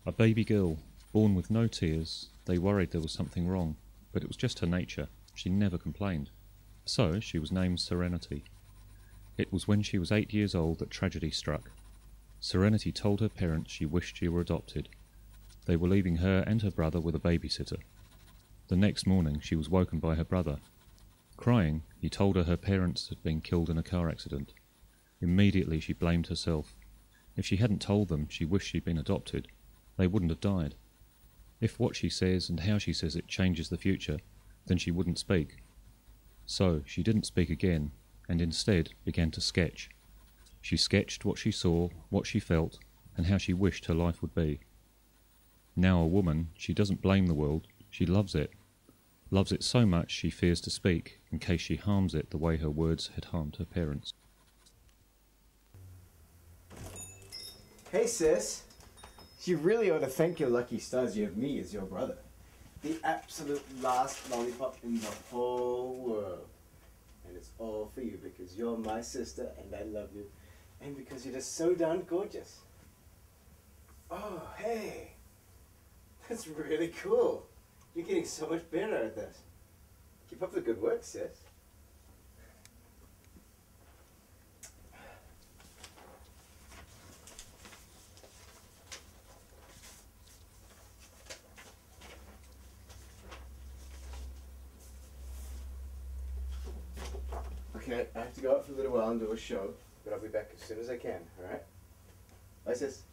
A baby girl, born with no tears. They worried there was something wrong, but it was just her nature. She never complained. So she was named Serenity. It was when she was 8 years old that tragedy struck. Serenity told her parents she wished she were adopted. They were leaving her and her brother with a babysitter. The next morning she was woken by her brother. Crying, he told her parents had been killed in a car accident. Immediately she blamed herself. If she hadn't told them she wished she'd been adopted, they wouldn't have died. If what she says and how she says it changes the future, then she wouldn't speak. So she didn't speak again, and instead began to sketch. She sketched what she saw, what she felt, and how she wished her life would be. Now a woman, she doesn't blame the world, she loves it. Loves it so much she fears to speak, in case she harms it the way her words had harmed her parents. Hey sis, you really ought to thank your lucky stars you have me as your brother. The absolute last lollipop in the whole world. And it's all for you because you're my sister and I love you. And because you're just so darn gorgeous. Oh, hey. That's really cool. You're getting so much better at this. Keep up the good work, sis. Okay, I have to go out for a little while and do a show, but I'll be back as soon as I can, alright? Bye, sis.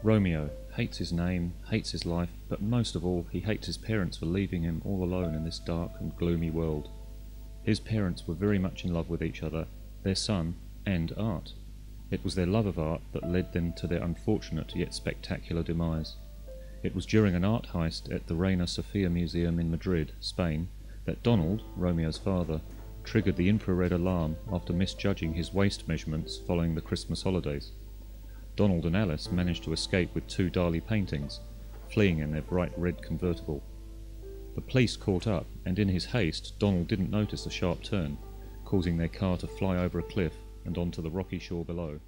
Romeo hates his name, hates his life, but most of all he hates his parents for leaving him all alone in this dark and gloomy world. His parents were very much in love with each other, their son, and art. It was their love of art that led them to their unfortunate yet spectacular demise. It was during an art heist at the Reina Sofia Museum in Madrid, Spain, that Donald, Romeo's father, triggered the infrared alarm after misjudging his waist measurements following the Christmas holidays. Donald and Alice managed to escape with 2 Dali paintings, fleeing in their bright red convertible. The police caught up, and in his haste, Donald didn't notice a sharp turn, causing their car to fly over a cliff and onto the rocky shore below.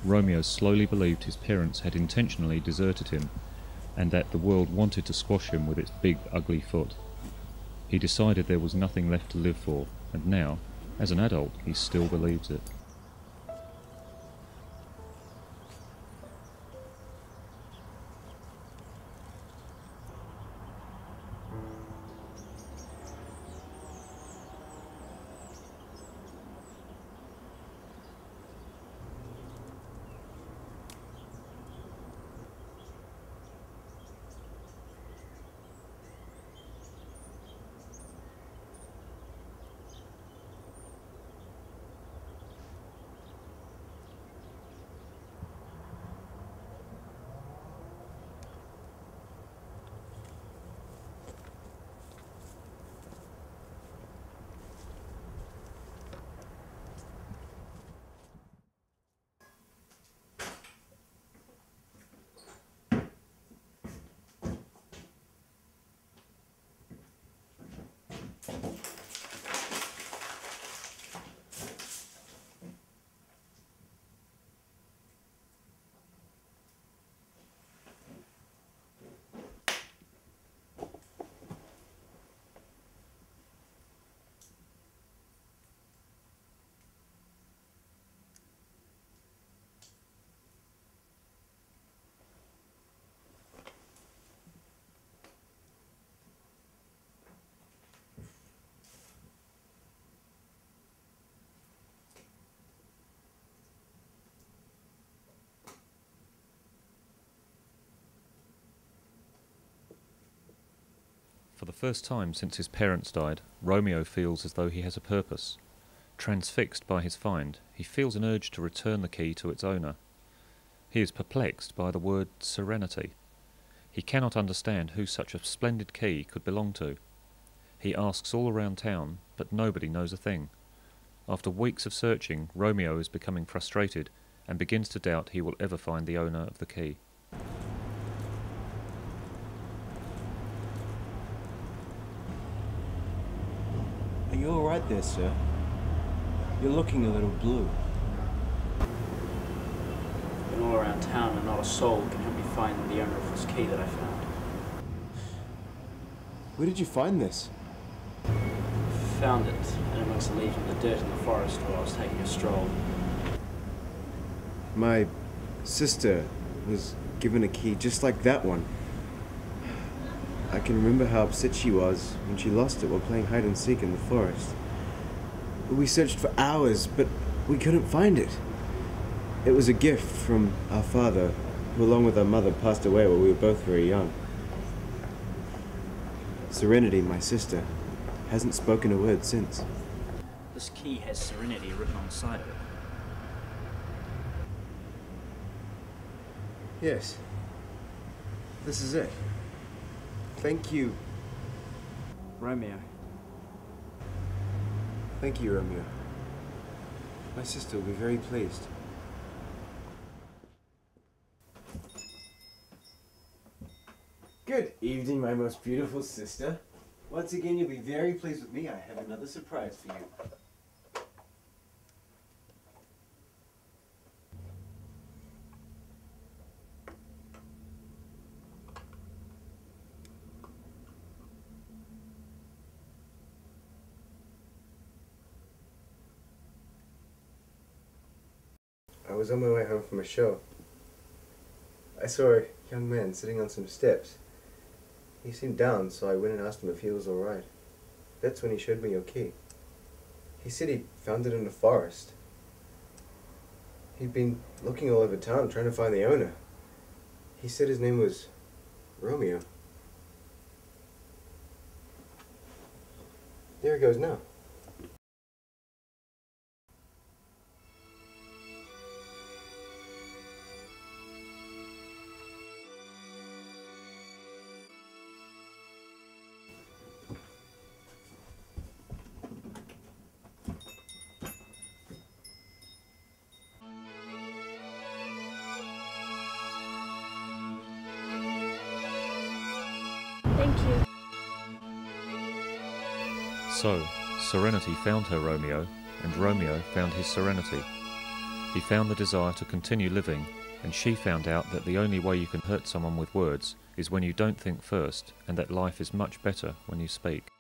Romeo slowly believed his parents had intentionally deserted him, and that the world wanted to squash him with its big, ugly foot. He decided there was nothing left to live for, and now, as an adult, he still believes it. For the first time since his parents died, Romeo feels as though he has a purpose. Transfixed by his find, he feels an urge to return the key to its owner. He is perplexed by the word Serenity. He cannot understand who such a splendid key could belong to. He asks all around town, but nobody knows a thing. After weeks of searching, Romeo is becoming frustrated and begins to doubt he will ever find the owner of the key. Are you alright there, sir? You're looking a little blue. Been all around town and not a soul can help me find the owner of this key that I found. Where did you find this? Found it in amongst the leaves and the dirt in the forest while I was taking a stroll. My sister was given a key just like that one. I can remember how upset she was when she lost it while playing hide and seek in the forest. We searched for hours, but we couldn't find it. It was a gift from our father, who along with our mother passed away while we were both very young. Serenity, my sister, hasn't spoken a word since. This key has Serenity written on the side of it. Yes. This is it. Thank you. Romeo. Thank you, Romeo. My sister will be very pleased. Good evening, my most beautiful sister. Once again, you'll be very pleased with me. I have another surprise for you. I was on my way home from a show. I saw a young man sitting on some steps. He seemed down, so I went and asked him if he was alright. That's when he showed me your key. He said he found it in the forest. He'd been looking all over town trying to find the owner. He said his name was Romeo. There he goes now. Thank you. So, Serenity found her Romeo, and Romeo found his Serenity. He found the desire to continue living, and she found out that the only way you can hurt someone with words is when you don't think first, and that life is much better when you speak.